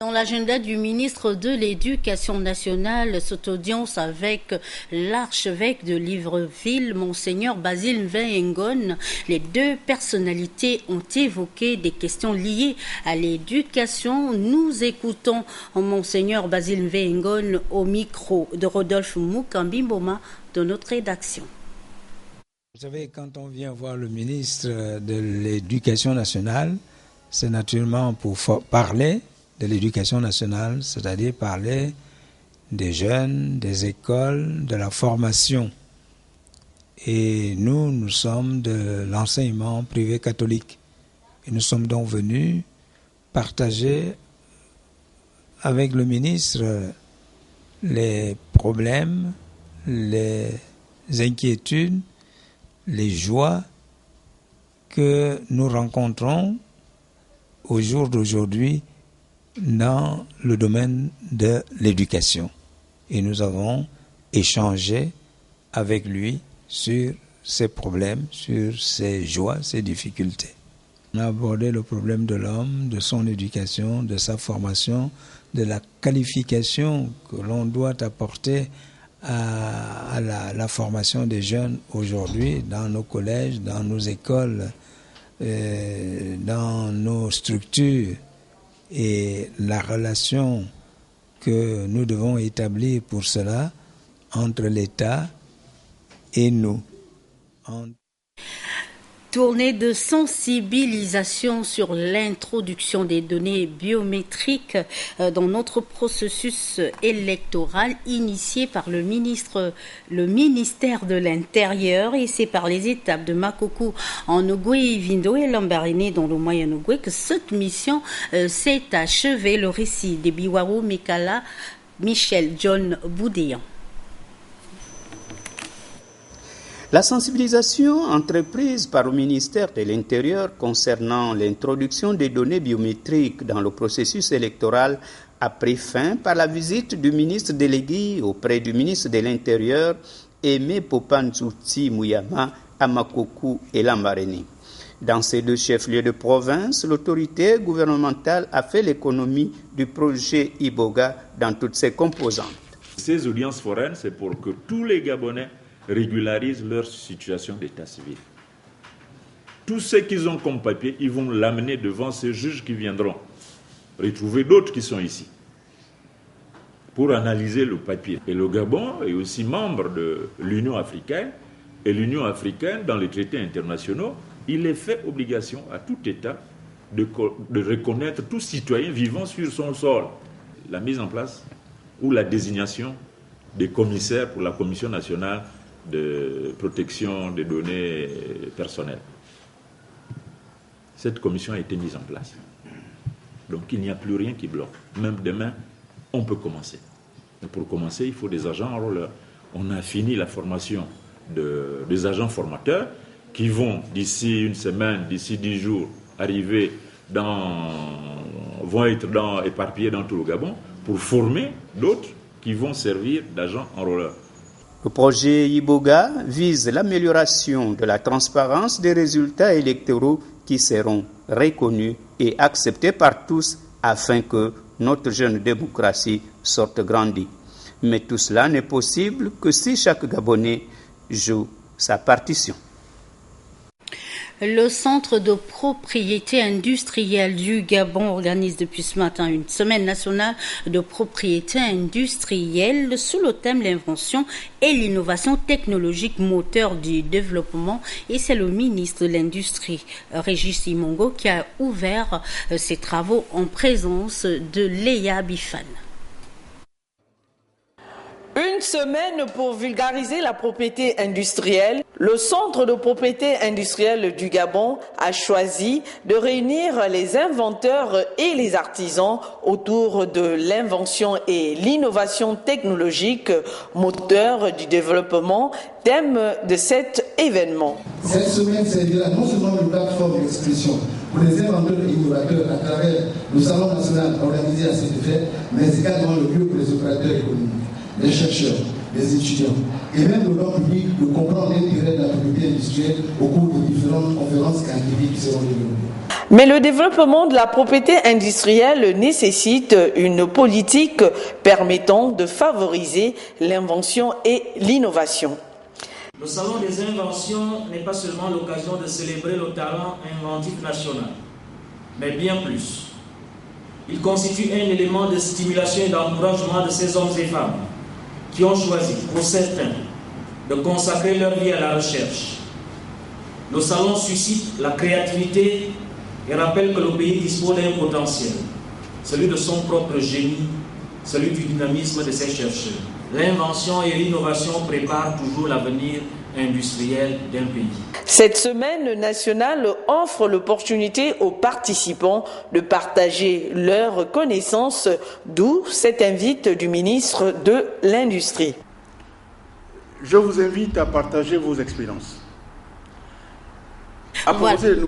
Dans l'agenda du ministre de l'Éducation nationale, cette audience avec l'archevêque de Libreville, Monseigneur Basile Mvengon, les deux personnalités ont évoqué des questions liées à l'éducation. Nous écoutons Monseigneur Basile Mvengon au micro de Rodolphe Mukambimboma de notre rédaction. Vous savez, quand on vient voir le ministre de l'Éducation nationale, c'est naturellement pour parler de l'éducation nationale, c'est-à-dire parler des jeunes, des écoles, de la formation. Et nous sommes de l'enseignement privé catholique. Et nous sommes donc venus partager avec le ministre les problèmes, les inquiétudes, les joies que nous rencontrons au jour d'aujourd'hui dans le domaine de l'éducation. Et nous avons échangé avec lui sur ses problèmes, sur ses joies, ses difficultés. On a abordé le problème de l'homme, de son éducation, de sa formation, de la qualification que l'on doit apporter à la formation des jeunes aujourd'hui dans nos collèges, dans nos écoles, dans nos structures, et la relation que nous devons établir pour cela entre l'État et nous. Tournée de sensibilisation sur l'introduction des données biométriques dans notre processus électoral initié par le ministère de l'Intérieur, et c'est par les étapes de Makoko en Ogooué, Vindo et Lambaréné dans le Moyen-Ogooué que cette mission s'est achevée. Le récit de Biwaro Mekala, Michel John Boudéan. La sensibilisation entreprise par le ministère de l'Intérieur concernant l'introduction des données biométriques dans le processus électoral a pris fin par la visite du ministre délégué auprès du ministre de l'Intérieur, Aimé Popanzouti Mouyama, à Makoko et Lambaréné. Dans ces deux chefs-lieux de province, l'autorité gouvernementale a fait l'économie du projet Iboga dans toutes ses composantes. Ces audiences foraines, c'est pour que tous les Gabonais régularisent leur situation d'état civil. Tous ceux qu'ils ont comme papier, ils vont l'amener devant ces juges qui viendront retrouver d'autres qui sont ici pour analyser le papier. Et le Gabon est aussi membre de l'Union africaine, et l'Union africaine, dans les traités internationaux, il est fait obligation à tout État de reconnaître tout citoyen vivant sur son sol. La mise en place ou la désignation des commissaires pour la Commission nationale de protection des données personnelles. Cette commission a été mise en place. Donc il n'y a plus rien qui bloque. Même demain, on peut commencer. Mais pour commencer, il faut des agents enrôleurs. On a fini la formation des agents formateurs qui vont, d'ici une semaine, d'ici 10 jours, vont être éparpillés dans tout le Gabon pour former d'autres qui vont servir d'agents enrôleurs. Le projet Iboga vise l'amélioration de la transparence des résultats électoraux qui seront reconnus et acceptés par tous afin que notre jeune démocratie sorte grandie. Mais tout cela n'est possible que si chaque Gabonais joue sa partition. Le Centre de propriété industrielle du Gabon organise depuis ce matin une semaine nationale de propriété industrielle sous le thème l'invention et l'innovation technologique moteur du développement. Et c'est le ministre de l'Industrie, Régis Imongo, qui a ouvert ces travaux en présence de Léa Bifan. Une semaine pour vulgariser la propriété industrielle. Le Centre de propriété industrielle du Gabon a choisi de réunir les inventeurs et les artisans autour de l'invention et l'innovation technologique, moteur du développement, thème de cet événement. Cette semaine servira non seulement de plateforme d'expression pour les inventeurs et innovateurs à travers le Salon national organisé à cet effet, mais également le lieu pour les opérateurs économiques, les chercheurs, des étudiants. Et même le grand public de comprendre l'intérêt de la propriété industrielle au cours des différentes conférences scientifiques qui seront développées. Mais le développement de la propriété industrielle nécessite une politique permettant de favoriser l'invention et l'innovation. Le Salon des inventions n'est pas seulement l'occasion de célébrer le talent inventif national, mais bien plus. Il constitue un élément de stimulation et d'encouragement de ces hommes et femmes qui ont choisi, pour certains, de consacrer leur vie à la recherche. Le salon suscite la créativité et rappelle que le pays dispose d'un potentiel, celui de son propre génie, celui du dynamisme de ses chercheurs. L'invention et l'innovation préparent toujours l'avenir industriel d'un pays. Cette semaine nationale offre l'opportunité aux participants de partager leurs connaissances, d'où cette invite du ministre de l'Industrie. Je vous invite à partager vos expériences. À proposer de nous.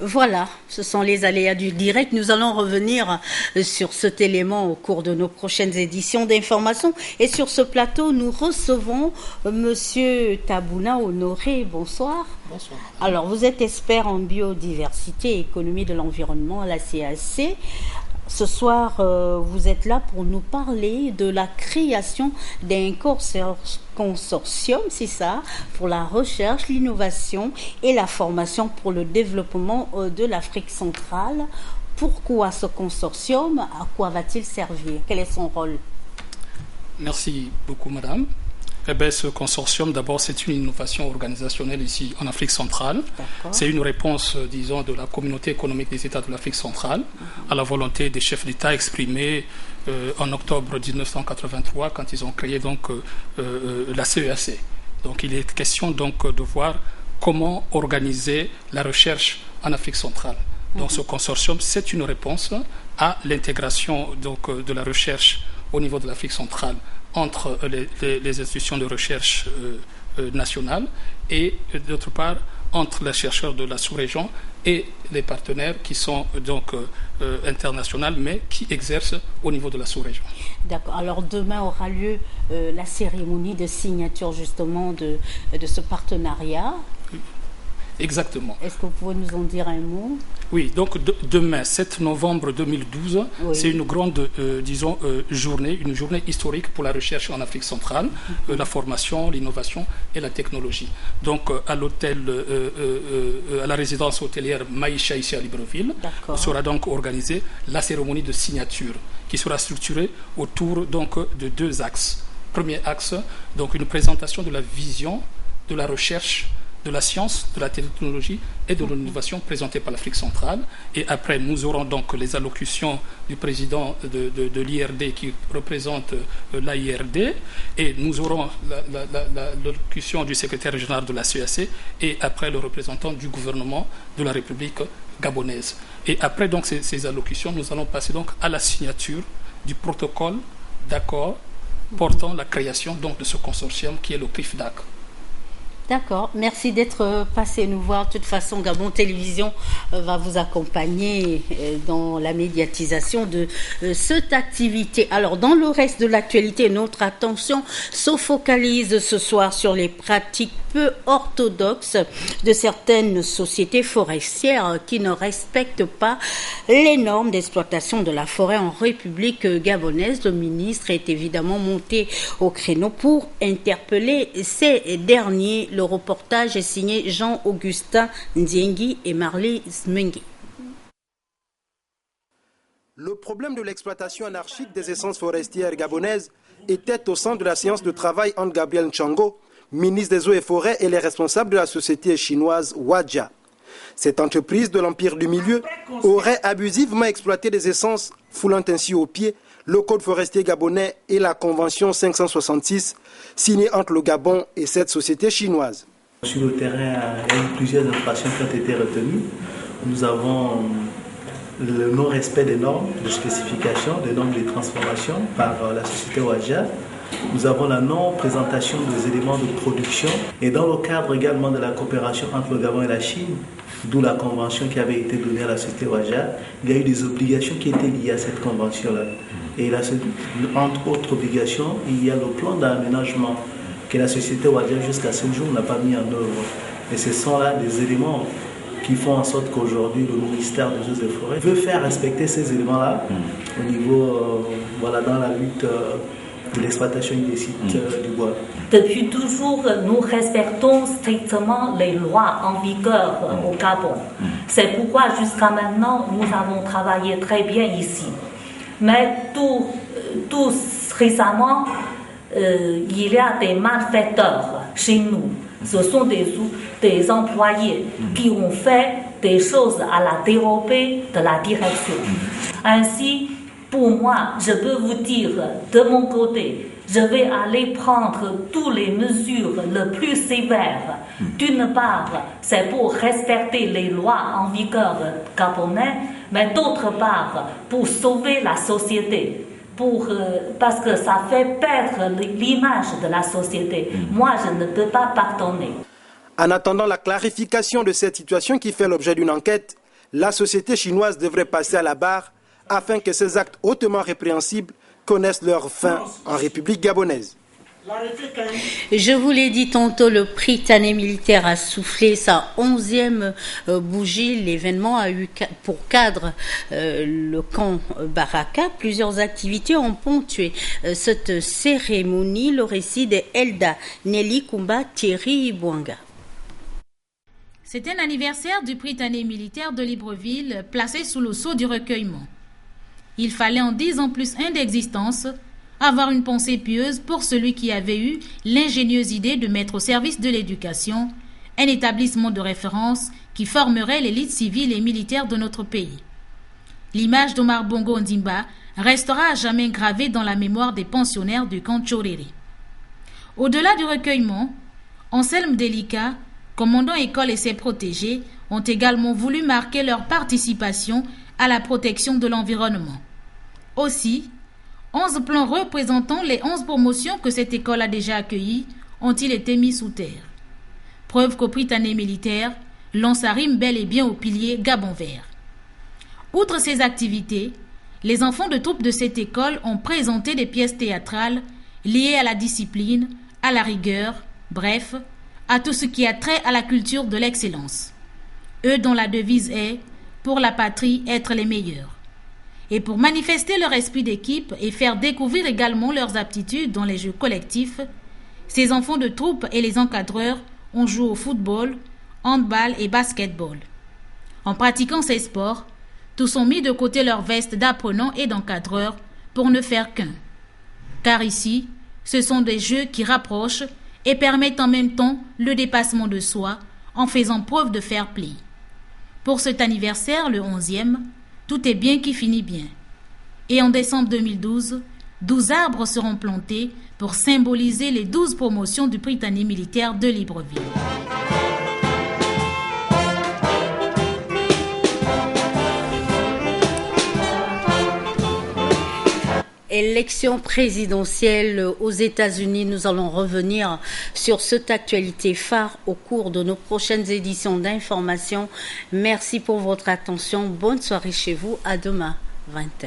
Voilà, ce sont les aléas du direct. Nous allons revenir sur cet élément au cours de nos prochaines éditions d'information. Et sur ce plateau, nous recevons Monsieur Tabouna Honoré. Bonsoir. Bonsoir. Alors, vous êtes expert en biodiversité et économie de l'environnement à la CAC. Ce soir, vous êtes là pour nous parler de la création d'un consortium, c'est ça, pour la recherche, l'innovation et la formation pour le développement de l'Afrique centrale. Pourquoi ce consortium? À quoi va-t-il servir? Quel est son rôle? Merci beaucoup, madame. Ce consortium, d'abord, c'est une innovation organisationnelle ici en Afrique centrale. C'est une réponse, disons, de la communauté économique des États de l'Afrique centrale à la volonté des chefs d'État exprimée en octobre 1983 quand ils ont créé donc la CEAC. Donc, il est question donc de voir comment organiser la recherche en Afrique centrale. Donc, ce consortium, c'est une réponse à l'intégration donc de la recherche au niveau de l'Afrique centrale entre les institutions de recherche nationales et d'autre part entre les chercheurs de la sous-région et les partenaires qui sont donc internationaux mais qui exercent au niveau de la sous-région. D'accord. Alors demain aura lieu la cérémonie de signature justement de ce partenariat. Exactement. Est-ce que vous pouvez nous en dire un mot? Oui, donc demain, 7 novembre 2012, oui. C'est une grande, journée, une journée historique pour la recherche en Afrique centrale, la formation, l'innovation et la technologie. Donc à l'hôtel, à la résidence hôtelière Maïcha ici à Libreville, sera donc organisée la cérémonie de signature qui sera structurée autour donc de deux axes. Premier axe, donc une présentation de la vision de la recherche, de la science, de la technologie et de l'innovation présentée par l'Afrique centrale. Et après, nous aurons donc les allocutions du président de l'IRD qui représente l'AIRD. Et nous aurons l'allocution du secrétaire général de la CEAC. Et après, le représentant du gouvernement de la République gabonaise. Et après donc ces allocutions, nous allons passer donc à la signature du protocole d'accord portant la création donc de ce consortium qui est le CRIFDAC. D'accord, merci d'être passé nous voir. De toute façon, Gabon Télévision va vous accompagner dans la médiatisation de cette activité. Alors, dans le reste de l'actualité, notre attention se focalise ce soir sur les pratiques peu orthodoxes de certaines sociétés forestières qui ne respectent pas les normes d'exploitation de la forêt en République gabonaise. Le ministre est évidemment monté au créneau pour interpeller ces derniers. Le reportage est signé Jean-Augustin Ndiengi et Marley Smengi. Le problème de l'exploitation anarchique des essences forestières gabonaises était au centre de la séance de travail entre Gabriel Nchango, ministre des Eaux et Forêts, et les responsables de la société chinoise Wadja. Cette entreprise de l'Empire du Milieu aurait abusivement exploité des essences, foulant ainsi au pied le Code forestier gabonais et la Convention 566 signée entre le Gabon et cette société chinoise. Sur le terrain, il y a eu plusieurs infractions qui ont été retenues. Nous avons le non-respect des normes de spécification, des normes de transformation par la société Wadja. Nous avons la non-présentation des éléments de production et dans le cadre également de la coopération entre le Gabon et la Chine, d'où la convention qui avait été donnée à la société Wadja, il y a eu des obligations qui étaient liées à cette convention-là. Et entre autres obligations, il y a le plan d'aménagement que la société Wadja jusqu'à ce jour n'a pas mis en œuvre. Et ce sont là des éléments qui font en sorte qu'aujourd'hui le ministère des Eaux et Forêts veut faire respecter ces éléments-là au niveau, dans la lutte de l'exploitation illicite du bois. Depuis toujours, nous respectons strictement les lois en vigueur au Gabon. C'est pourquoi jusqu'à maintenant, nous avons travaillé très bien ici. Mais tout récemment, il y a des malfaiteurs chez nous. Ce sont des employés qui ont fait des choses à la dérobée de la direction. Ainsi, pour moi, je peux vous dire, de mon côté, je vais aller prendre toutes les mesures les plus sévères. D'une part, c'est pour respecter les lois en vigueur gabonaises, mais d'autre part, pour sauver la société. Parce que ça fait perdre l'image de la société. Moi, je ne peux pas pardonner. En attendant la clarification de cette situation qui fait l'objet d'une enquête, la société chinoise devrait passer à la barre afin que ces actes hautement répréhensibles connaissent leur fin en République gabonaise. Je vous l'ai dit tantôt, le Prytanée militaire a soufflé sa 11e bougie. L'événement a eu pour cadre le camp Baraka. Plusieurs activités ont ponctué cette cérémonie. Le récit de Elda Nelly Kumba Thierry Bouanga. C'est un anniversaire du Prytanée militaire de Libreville placé sous le sceau du recueillement. Il fallait en 10 ans plus un d'existence avoir une pensée pieuse pour celui qui avait eu l'ingénieuse idée de mettre au service de l'éducation un établissement de référence qui formerait l'élite civile et militaire de notre pays. L'image d'Omar Bongo Ondimba restera à jamais gravée dans la mémoire des pensionnaires du camp Tchoréré. Au-delà du recueillement, Anselme Delika, commandant école et ses protégés ont également voulu marquer leur participation à la protection de l'environnement. Aussi, 11 plans représentant les 11 promotions que cette école a déjà accueillies ont-ils été mis sous terre. Preuve qu'au Prytanée militaire, l'on s'arrime bel et bien au pilier Gabon vert. Outre ces activités, les enfants de troupes de cette école ont présenté des pièces théâtrales liées à la discipline, à la rigueur, bref, à tout ce qui a trait à la culture de l'excellence. Eux dont la devise est « Pour la patrie, être les meilleurs ». Et pour manifester leur esprit d'équipe et faire découvrir également leurs aptitudes dans les jeux collectifs, ces enfants de troupe et les encadreurs ont joué au football, handball et basketball. En pratiquant ces sports, tous ont mis de côté leur veste d'apprenants et d'encadreurs pour ne faire qu'un. Car ici, ce sont des jeux qui rapprochent et permettent en même temps le dépassement de soi en faisant preuve de fair play. Pour cet anniversaire, le 11e, tout est bien qui finit bien. Et en décembre 2012, 12 arbres seront plantés pour symboliser les 12 promotions du Prytanée militaire de Libreville. Élection présidentielle aux États-Unis. Nous allons revenir sur cette actualité phare au cours de nos prochaines éditions d'information. Merci pour votre attention. Bonne soirée chez vous. À demain, 20h.